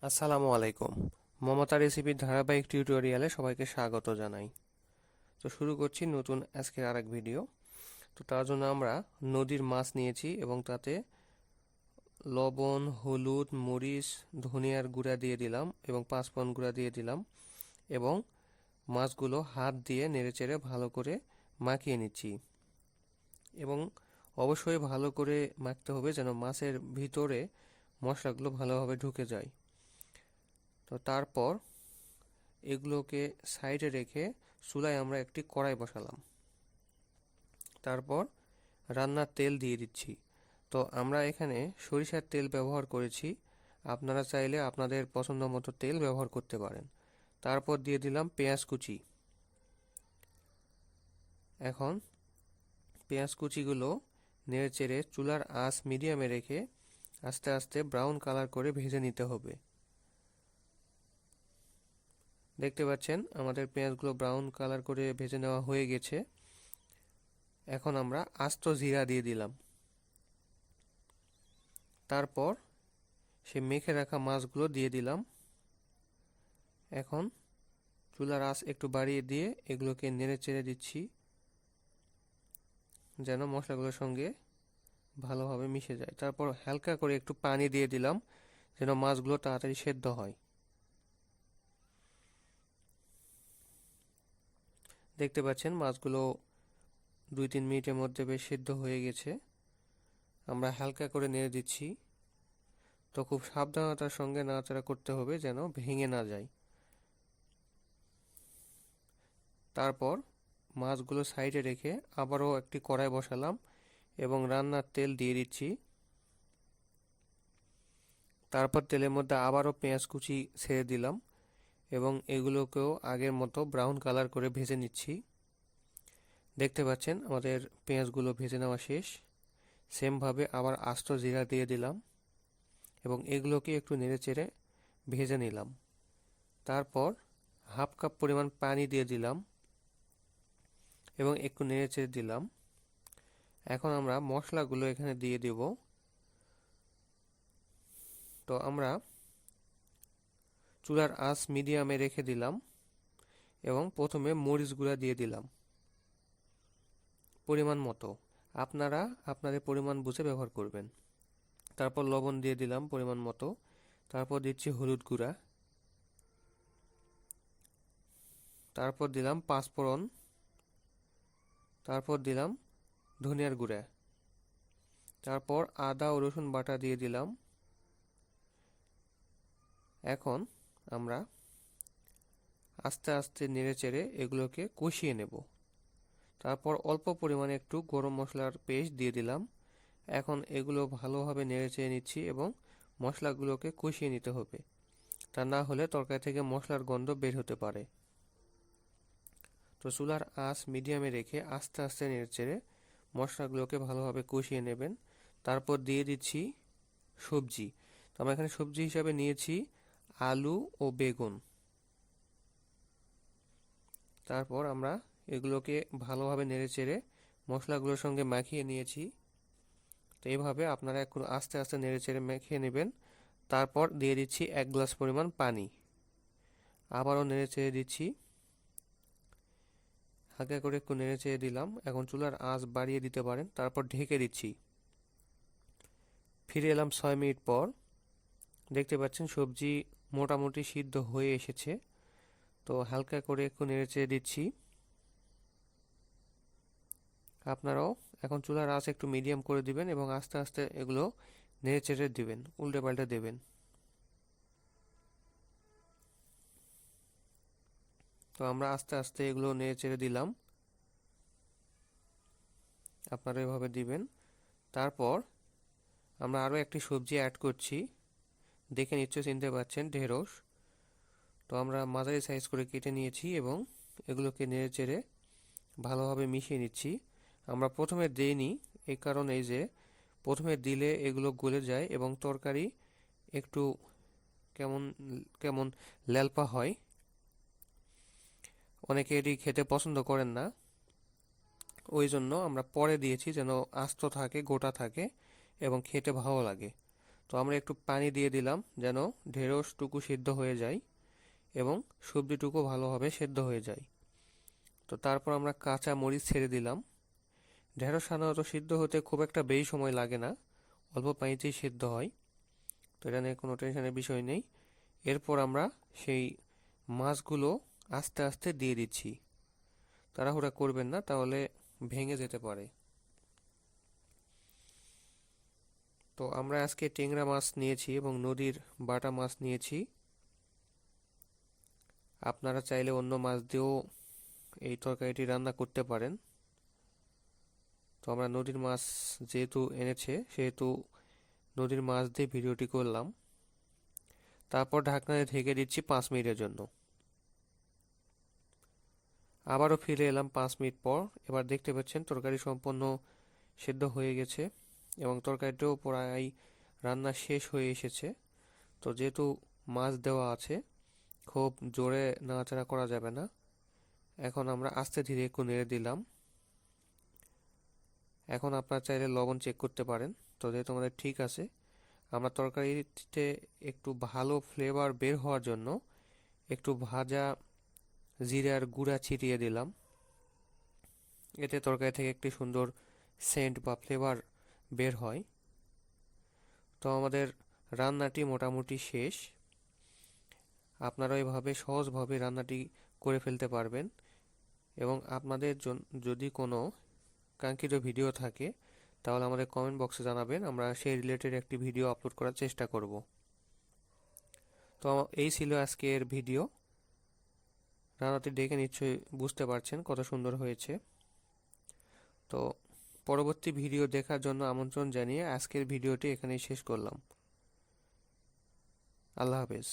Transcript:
আসসালামু আলাইকুম। মমতা রেসিপির ধারাবাহিক টিউটোরিয়ালে সবাইকে স্বাগত জানাই। তো শুরু করছি নতুন আজকের আরেক ভিডিও। তো তার জন্য আমরা নদীর মাছ নিয়েছি এবং তাতে লবণ, হলুদ, মরিচ, ধনিয়ার গুঁড়া দিয়ে দিলাম এবং পাঁচফোড়ন গুঁড়া দিয়ে দিলাম এবং মাছগুলো হাত দিয়ে নেড়েচেড়ে ভালো করে মাখিয়ে নিচ্ছি এবং অবশ্যই ভালো করে মাখতে হবে যেন মাছের ভিতরে মশলাগুলো ভালোভাবে ঢুকে যায়। তো তারপর এগুলোকে সাইডে রেখে চুলায় আমরা একটি কড়াই বসালাম। তারপর রান্নার তেল দিয়ে দিচ্ছি। তো আমরা এখানে সরিষার তেল ব্যবহার করেছি, আপনারা চাইলে আপনাদের পছন্দ মতো তেল ব্যবহার করতে পারেন। তারপর দিয়ে দিলাম পেঁয়াজ কুচি। এখন পেঁয়াজ কুচিগুলো নেড়েচেড়ে চুলার আঁচ মিডিয়ামে রেখে আস্তে আস্তে ব্রাউন কালার করে ভেজে নিতে হবে। দেখতে পাচ্ছেন আমাদের পেঁয়াজগুলো ব্রাউন কালার করে ভেজে নেওয়া হয়ে গেছে। এখন আমরা আস্ত জিরা দিয়ে দিলাম। তারপর সে মেখে রাখা মাছগুলো দিয়ে দিলাম। এখন চুলার আঁচ একটু বাড়িয়ে দিয়ে এগুলোকে নেড়ে চেড়ে দিচ্ছি যেন মশলাগুলোর সঙ্গে ভালোভাবে মিশে যায়। তারপর হালকা করে একটু পানি দিয়ে দিলাম যেন মাছগুলো তাড়াতাড়ি সেদ্ধ হয়। দেখতে পাচ্ছেন মাছগুলো 2-3 মিনিটের মধ্যে বেশ সেদ্ধ হয়ে গেছে। আমরা হালকা করে নেড়ে দিচ্ছি। তো খুব সাবধানতার সঙ্গে নাড়াচাড়া করতে হবে যেন ভেঙে না যায়। তারপর মাছগুলো সাইডে রেখে আবারও একটি কড়াই বসালাম এবং রান্নার তেল দিয়ে দিচ্ছি। তারপর তেলের মধ্যে আবারও পেঁয়াজ কুচি ছেড়ে দিলাম এবং এগুলোকেও আগের মতো ব্রাউন কালার করে ভেজে নিচ্ছি। দেখতে পাচ্ছেন আমাদের পেঁয়াজগুলো ভেজে নেওয়া শেষ। সেমভাবে আবার আস্ত জিরা দিয়ে দিলাম এবং এগুলোকে একটু নেড়েচেড়ে ভেজে নিলাম। তারপর হাফ কাপ পরিমাণ পানি দিয়ে দিলাম এবং একটু নেড়েচেড়ে দিলাম। এখন আমরা মশলাগুলো এখানে দিয়ে দেব। তো আমরা চুলার আঁচ মিডিয়ামে রেখে দিলাম এবং প্রথমে মরিচ গুঁড়া দিয়ে দিলাম পরিমাণ মতো। আপনারা আপনাদের পরিমাণ বুঝে ব্যবহার করবেন। তারপর লবণ দিয়ে দিলাম পরিমাণ মতো। তারপর দিচ্ছি হলুদ গুঁড়া। তারপর দিলাম পাঁচফোড়ন। তারপর দিলাম ধনিয়ার গুঁড়া। তারপর আদা ও রসুন বাটা দিয়ে দিলাম। এখন আমরা আস্তে আস্তে নেড়েচেড়ে এগুলোকে কষিয়ে নেব। তারপর অল্প পরিমাণে একটু গরম মশলার পেস্ট দিয়ে দিলাম। এখন এগুলো ভালোভাবে নেড়েচেড়ে নিচ্ছি এবং মশলাগুলোকে কষিয়ে নিতে হবে, তা না হলে তরকারি থেকে মশলার গন্ধ বের হতে পারে। তো চুলার আঁচ মিডিয়ামে রেখে আস্তে আস্তে নেড়েচেড়ে মশলাগুলোকে ভালোভাবে কষিয়ে নেবেন। তারপর দিয়ে দিচ্ছি সবজি। তো আমরা এখানে সবজি হিসাবে নিয়েছি আলু ও বেগুন। তারপর আমরা এগুলোকে ভালোভাবে নেড়েচেড়ে মশলাগুলোর সঙ্গে মাখিয়ে নিয়েছি। তো এইভাবে আপনারা একটু আস্তে আস্তে নেড়েচেড়ে মাখিয়ে নেবেন। তারপর দিয়ে দিচ্ছি 1 গ্লাস পরিমাণ পানি। আবারও নেড়েচেড়ে দিচ্ছি। হালকা করে একটু নেড়েচেড়ে দিলাম। এখন চুলার আঁচ বাড়িয়ে দিতে পারেন। তারপর ঢেকে দিচ্ছি। ফিরে এলাম 6 মিনিট পর। দেখতে পাচ্ছেন সবজি মোটামুটি সিদ্ধ হয়ে এসেছে। তো হালকা করে একটু নেড়েচেড়ে দিচ্ছি। আপনারাও এখন চুলার আঁচ একটু মিডিয়াম করে দিবেন এবং আস্তে আস্তে এগুলো নেড়েচেড়ে দিবেন, উল্টে পাল্টে দেবেন। তো আমরা আস্তে আস্তে এগুলো নেড়েচেড়ে দিলাম, আপনারা এভাবে দিবেন। তারপর আমরা আরও একটি সবজি অ্যাড করছি, দেখে নিশ্চয়ই চিনতে পারছেন, ঢেঁড়স। তো আমরা মাঝারি সাইজ করে কেটে নিয়েছি এবং এগুলোকে নেড়েচেড়ে ভালোভাবে মিশিয়ে নিচ্ছি। আমরা প্রথমে দিইনি এই কারণেই যে প্রথমে দিলে এগুলো গলে যায় এবং তরকারি একটু কেমন কেমন ল্যালপা হয়, অনেকে এটি খেতে পছন্দ করেন না। ওই জন্য আমরা পরে দিয়েছি যেন আস্ত থাকে, গোটা থাকে এবং খেতে ভালো লাগে। তো আমরা একটু পানি দিয়ে দিলাম যেন ঢেঁড়সটুকু সিদ্ধ হয়ে যায় এবং সবজিটুকু ভালোভাবে সেদ্ধ হয়ে যায়। তো তারপর আমরা কাঁচা মরিচ ছেড়ে দিলাম। ঢেঁড়স সাধারণত সিদ্ধ হতে খুব একটা বেশি সময় লাগে না, অল্প পানিতেই সিদ্ধ হয়। তো এটা নিয়ে কোনো টেনশনের বিষয় নেই। এরপর আমরা সেই মাছগুলো আস্তে আস্তে দিয়ে দিচ্ছি। তাড়াহুড়া করবেন না, তাহলে ভেঙে যেতে পারে। তো আমরা আজকে ট্যাংরা মাছ নিয়েছি এবং নদীর বাটা মাছ নিয়েছি। আপনারা চাইলে অন্য মাছ দিয়েও এই তরকারিটি রান্না করতে পারেন। তো আমরা নদীর মাছ যেহেতু এনেছে সেহেতু নদীর মাছ দিয়ে ভিডিওটি করলাম। তারপর ঢাকনা দিয়ে ঢেকে দিচ্ছি 5 মিনিটের জন্য। আবারও ফিরে এলাম 5 মিনিট পর। এবার দেখতে পাচ্ছেন তরকারি সম্পূর্ণ সেদ্ধ হয়ে গেছে এবং তরকারিটাও প্রায় রান্না শেষ হয়ে এসেছে। তো যেহেতু মাছ দেওয়া আছে, খুব জোরে নাড়াচাড়া করা যাবে না। এখন আমরা আস্তে ধীরে একটু নেড়ে দিলাম। এখন আপনারা চাইলে লবণ চেক করতে পারেন। তো যেহেতু আমাদের ঠিক আছে, আমরা তরকারিতে একটু ভালো ফ্লেভার বের হওয়ার জন্য একটু ভাজা জিরার গুঁড়া ছিটিয়ে দিলাম। এতে তরকারি থেকে একটি সুন্দর সেন্ট বা ফ্লেভার বের হয়। তো আমাদের রান্নাটি মোটামুটি শেষ। আপনারা এভাবে সহজভাবে রান্নাটি করে ফেলতে পারবেন এবং আপনাদের যদি কোনো কাঙ্ক্ষিত ভিডিও থাকে তাহলে আমাদের কমেন্ট বক্সে জানাবেন, আমরা সেই রিলেটেড একটি ভিডিও আপলোড করার চেষ্টা করব। তো এই ছিল আজকের ভিডিও। রান্নাটি দেখে নিশ্চয়ই বুঝতে পারছেন কত সুন্দর হয়েছে। তো পরবর্তী ভিডিও দেখার জন্য আমন্ত্রণ জানিয়ে আজকের ভিডিওটি এখানেই শেষ করলাম। আল্লাহ হাফেজ।